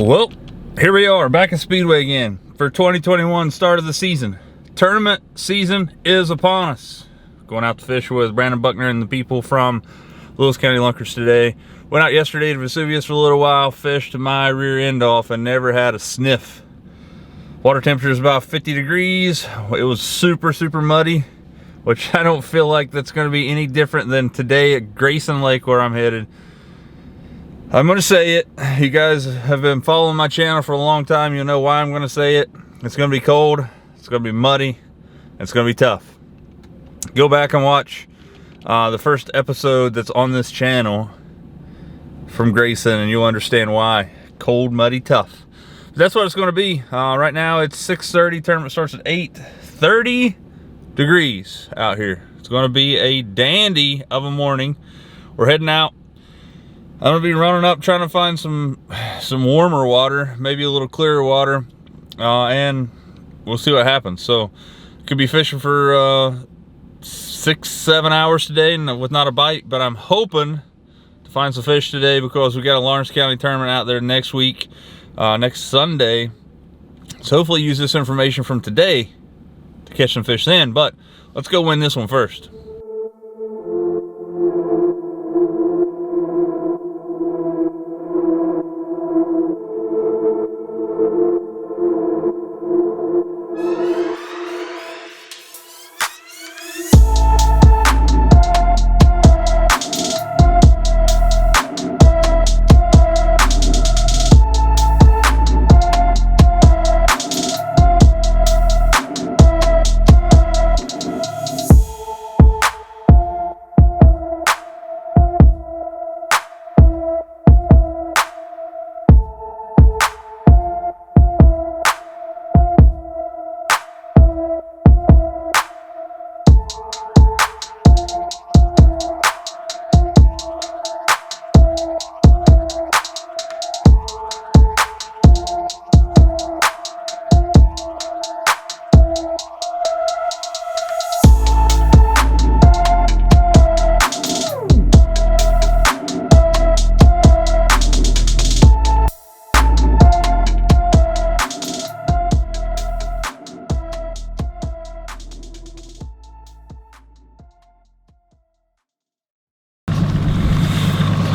Well, here we are back at Speedway again for 2021 start of the season. Tournament season is upon us. Going out to fish with Brandon Buckner and the people from Lewis County Lunkers today. Went out yesterday to Vesuvius for a little while, fished my rear end off and never had a sniff. Water temperature is about 50 degrees. It was super muddy, which I don't feel like that's going to be any different than today at Grayson Lake where I'm headed. I'm going to say it. You guys have been following my channel for a long time. You'll know why I'm going to say it. It's going to be cold. It's going to be muddy. It's going to be tough. Go back and watch the first episode that's on this channel from Grayson and you'll understand why. Cold, muddy, tough. That's what it's going to be. Right now it's 6:30. Tournament starts at 8:30 degrees out here. It's going to be a dandy of a morning. We're heading out. I'm gonna be running up trying to find some warmer water, maybe a little clearer water, and we'll see what happens. So could be fishing for 6-7 hours today and with not a bite, but I'm hoping to find some fish today because we got a Lawrence County tournament out there next week, next Sunday. So hopefully use this information from today to catch some fish then, but let's go win this one first.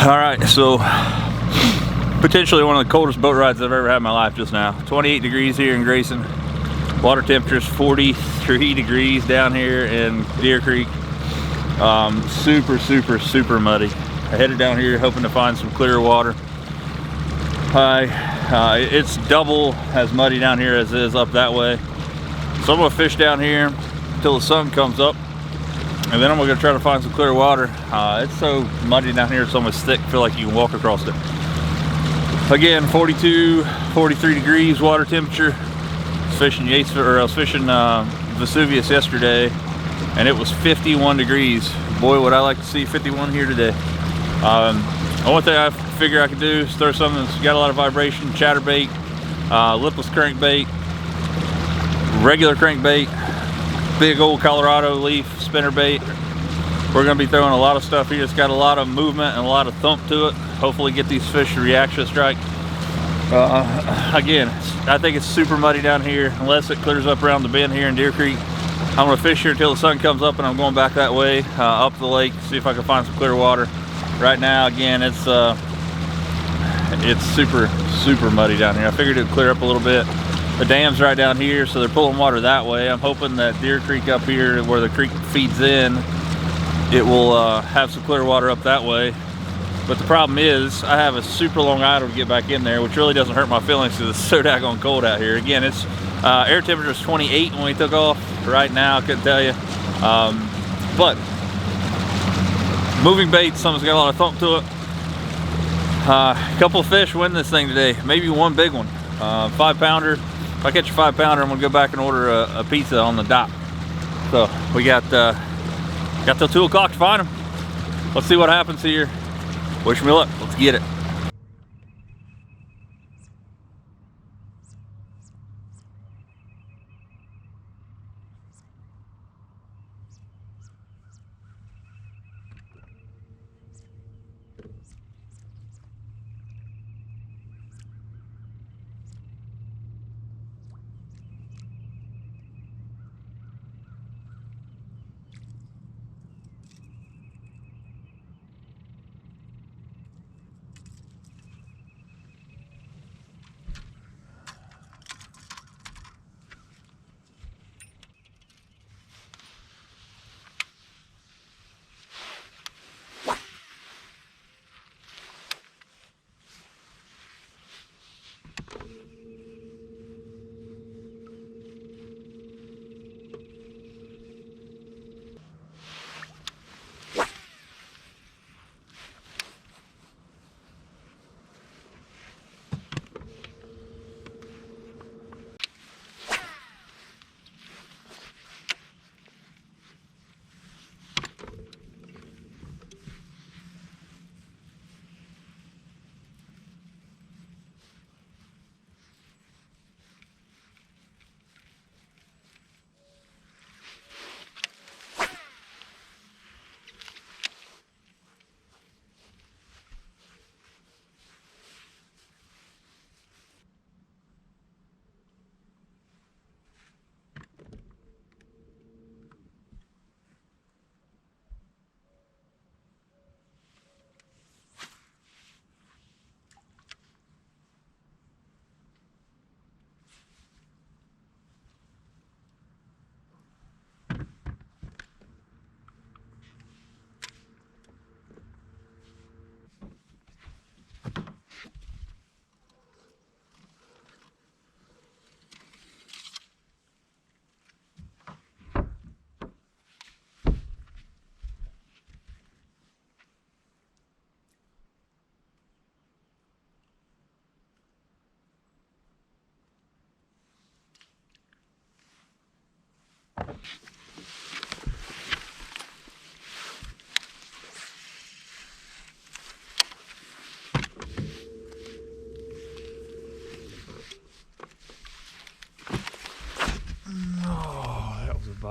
All right, so potentially one of the coldest boat rides I've ever had in my life just now. 28 degrees here in Grayson. Water temperature is 43 degrees down here in Deer Creek. Super muddy. I headed down here hoping to find some clear water. It's double as muddy down here as it is up that way. So I'm gonna fish down here until the sun comes up. And then I'm gonna try to find some clear water. It's so muddy down here, it's almost thick. I feel like you can walk across it. Again, 42, 43 degrees water temperature. I was fishing Vesuvius yesterday, and it was 51 degrees. Boy, would I like to see 51 here today. One thing I figure I could do is throw something that's got a lot of vibration, chatterbait, lipless crankbait, regular crankbait, big old Colorado leaf spinnerbait. We're going to be throwing a lot of stuff here. It's got a lot of movement and a lot of thump to it. Hopefully get these fish to reaction strike. Again, I think it's super muddy down here unless it clears up around the bend here in Deer Creek. I'm going to fish here until the sun comes up and I'm going back that way up the lake, see if I can find some clear water. Right now, again, it's super muddy down here. I figured it would clear up a little bit. The dam's right down here, so they're pulling water that way. I'm hoping that Deer Creek up here, where the creek feeds in, it will have some clear water up that way. But the problem is, I have a super long idle to get back in there, which really doesn't hurt my feelings because it's so daggone cold out here. Again, it's air temperature is 28 when we took off. Right now, I couldn't tell you. But moving bait, something's got a lot of thump to it. A couple of fish win this thing today, maybe one big one. 5-pounder. If I catch a 5-pounder, I'm gonna go back and order a pizza on the dock. So we got till 2 o'clock to find them. Let's see what happens here. Wish me luck. Let's get it.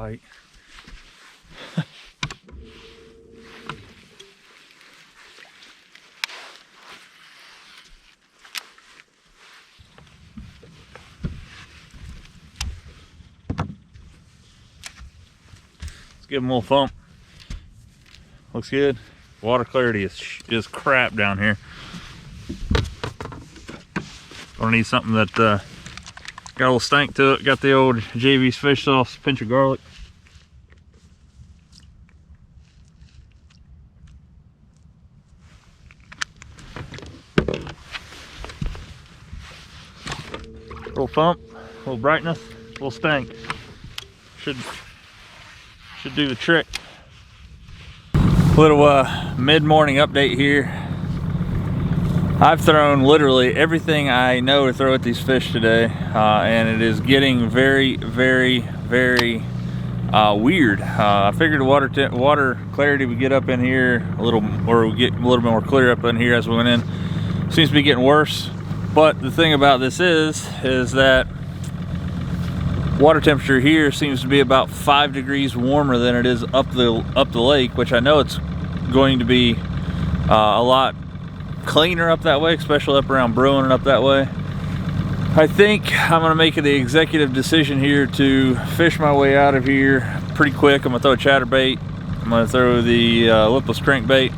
bite. Let's give him a little thump. Looks good. Water clarity is crap down here. Gonna need something that got a little stank to it. Got the old JV's fish sauce, pinch of garlic. Little thump, little brightness, little stank. Should do the trick. Little mid-morning update here. I've thrown literally everything I know to throw at these fish today, and it is getting very, very, very weird. I figured water clarity would get up in here a little, or would get a little bit more clear up in here as we went in. Seems to be getting worse. But the thing about this is that water temperature here seems to be about 5 degrees warmer than it is up the lake, which I know it's going to be a lot cleaner up that way, especially up around Bruin and up that way. I think I'm gonna make the executive decision here to fish my way out of here pretty quick. I'm gonna throw a chatterbait, I'm gonna throw the lipless crankbait,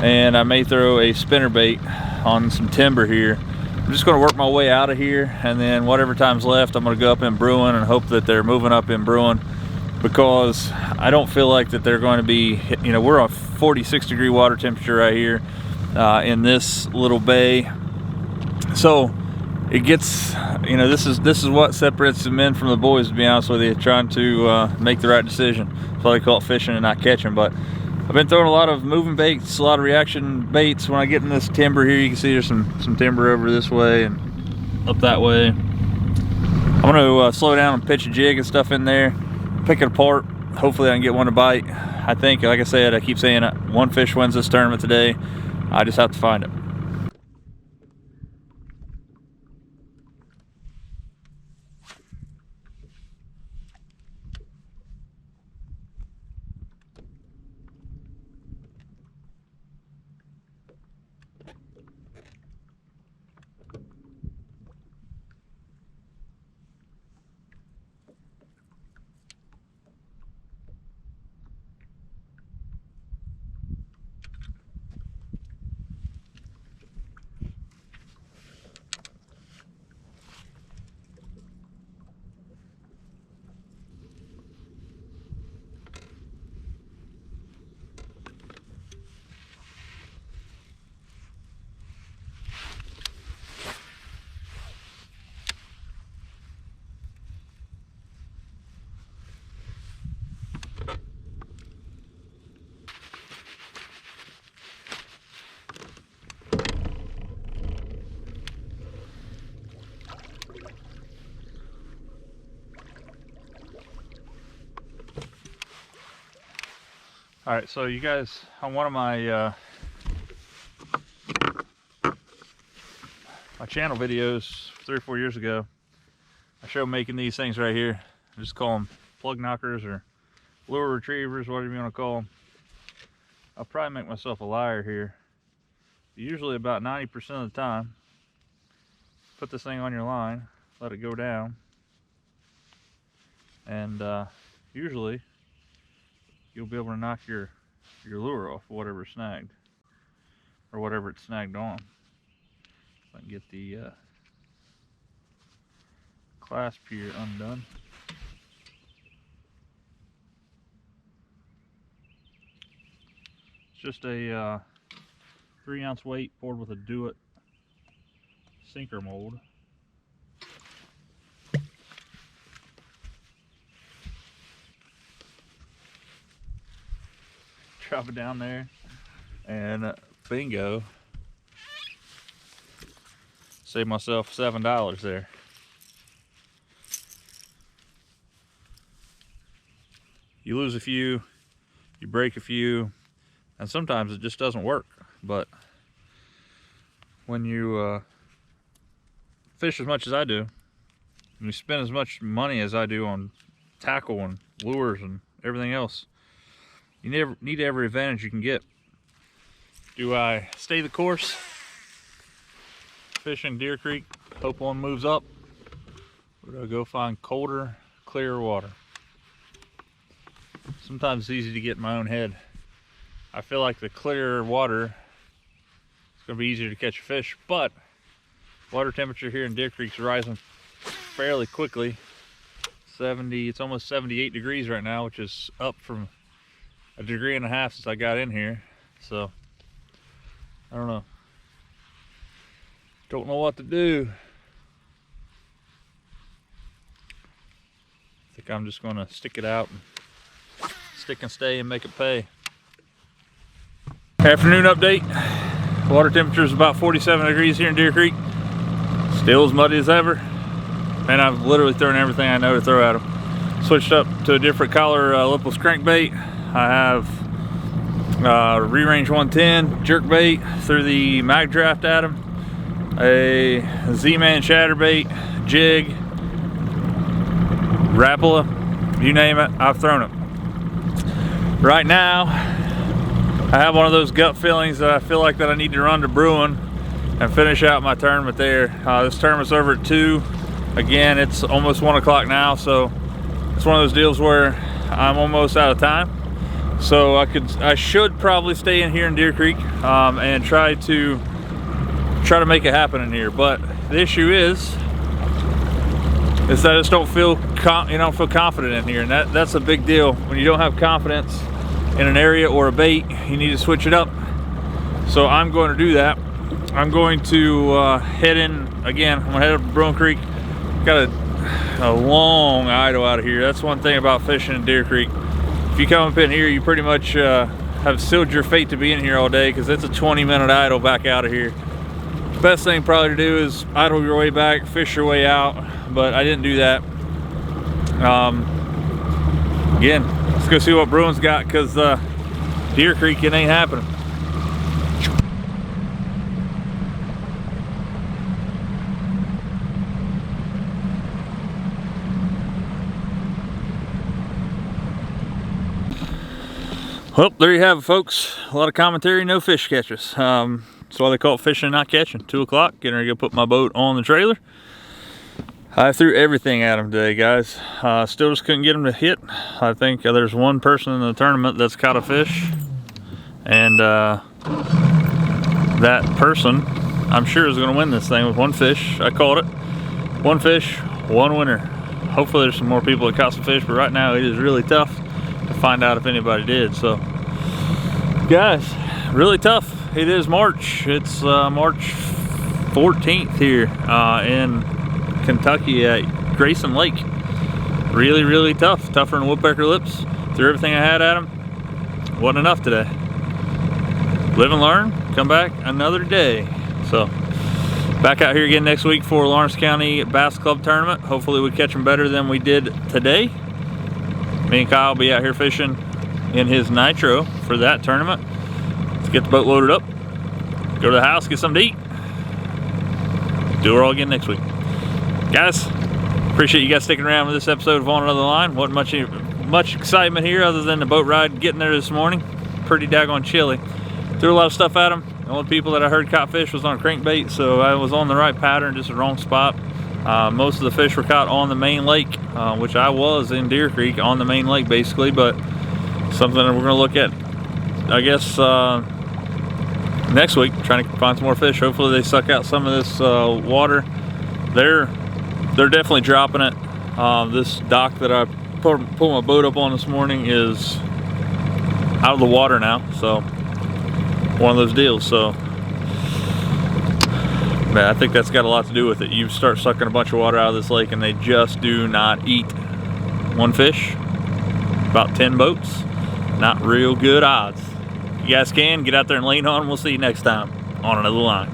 and I may throw a spinnerbait on some timber here. I'm just gonna work my way out of here, and then whatever time's left, I'm gonna go up in Bruin and hope that they're moving up in Bruin, because I don't feel like that they're going to be, you know, we're on 46 degree water temperature right here in this little bay. So it gets, you know, this is what separates the men from the boys, to be honest with you, trying to make the right decision. That's why they call it fishing and not catching. But I've been throwing a lot of moving baits, a lot of reaction baits. When I get in this timber here, you can see there's some timber over this way and up that way. I'm gonna slow down and pitch a jig and stuff in there, pick it apart. Hopefully I can get one to bite. I think, like I said, I keep saying it, one fish wins this tournament today. I just have to find it. All right, so you guys, on one of my my channel videos 3 or 4 years ago, I showed making these things right here. I just call them plug knockers or lure retrievers, whatever you want to call them. I'll probably make myself a liar here. Usually about 90% of the time, put this thing on your line, let it go down, and usually you'll be able to knock your lure off whatever snagged, or whatever it's snagged on. If I can get the clasp here undone. It's just a 3-ounce weight poured with a Do-It sinker mold. Drop it down there, and bingo, save myself $7 there. You lose a few, you break a few, and sometimes it just doesn't work. But when you fish as much as I do, and you spend as much money as I do on tackle and lures and everything else. You need every advantage you can get. Do I stay the course, fish in Deer Creek, hope one moves up, or do I go find colder, clearer water? Sometimes it's easy to get in my own head. I feel like the clearer water is going to be easier to catch a fish, but water temperature here in Deer Creek is rising fairly quickly. 70, it's almost 78 degrees right now, which is up from 1.5 degrees since I got in here. So I don't know. Don't know what to do. I think I'm just gonna stick it out and stick and stay and make it pay. Afternoon update. Water temperature is about 47 degrees here in Deer Creek. Still as muddy as ever. And I've literally thrown everything I know to throw at them. Switched up to a different color lipless crankbait. I have Re-Range 110 jerkbait through the Magdraft at them. A Z-Man chatterbait, jig, Rapala, you name it, I've thrown it. Right now, I have one of those gut feelings that I feel like that I need to run to Bruin and finish out my tournament there. This tournament's over at 2. Again, it's almost 1 o'clock now, so it's one of those deals where I'm almost out of time. So I should probably stay in here in Deer Creek and try to make it happen in here. But the issue is that I just don't feel confident in here, and that's a big deal. When you don't have confidence in an area or a bait, you need to switch it up. So I'm going to do that. I'm going to head in again. I'm gonna head up to Bruin Creek. Got a long idle out of here. That's one thing about fishing in Deer Creek. If you come up in here, you pretty much have sealed your fate to be in here all day, because it's a 20-minute idle back out of here. Best thing probably to do is idle your way back, fish your way out, but I didn't do that. Again, let's go see what Bruin's got, because Deer Creek, it ain't happening. Well, there you have it, folks. A lot of commentary, no fish catches. That's why they call it fishing and not catching. 2 o'clock, getting ready to go put my boat on the trailer. I threw everything at them today, guys. Still just couldn't get them to hit. I think there's one person in the tournament that's caught a fish. And that person, I'm sure, is going to win this thing with one fish. I called it. One fish, one winner. Hopefully there's some more people that caught some fish, but right now it is really tough to find out if anybody did. So guys, really tough. It is March. It's March 14th here in Kentucky at Grayson Lake. Really tough. Tougher than woodpecker lips. Threw everything I had at them. Wasn't enough today. Live and learn. Come back another day. So back out here again next week for Lawrence County Bass Club Tournament. Hopefully we catch them better than we did today. Me and Kyle will be out here fishing in his nitro for that tournament. Let's get the boat loaded up, go to the house, get something to eat. Do it all again next week. Guys, appreciate you guys sticking around with this episode of On Another Line. Wasn't much excitement here other than the boat ride getting there this morning. Pretty daggone chilly. Threw a lot of stuff at them. The only people that I heard caught fish was on a crankbait, so I was on the right pattern, just the wrong spot. Most of the fish were caught on the main lake, which I was in Deer Creek on the main lake basically, but something that we're going to look at, I guess, next week, trying to find some more fish. Hopefully they suck out some of this water. They're definitely dropping it. This dock that I pulled my boat up on this morning is out of the water now, so one of those deals. So man, I think that's got a lot to do with it. You start sucking a bunch of water out of this lake and they just do not eat. One fish, about 10 boats, not real good odds. You guys can get out there and lean on. We'll see you next time on Another Line.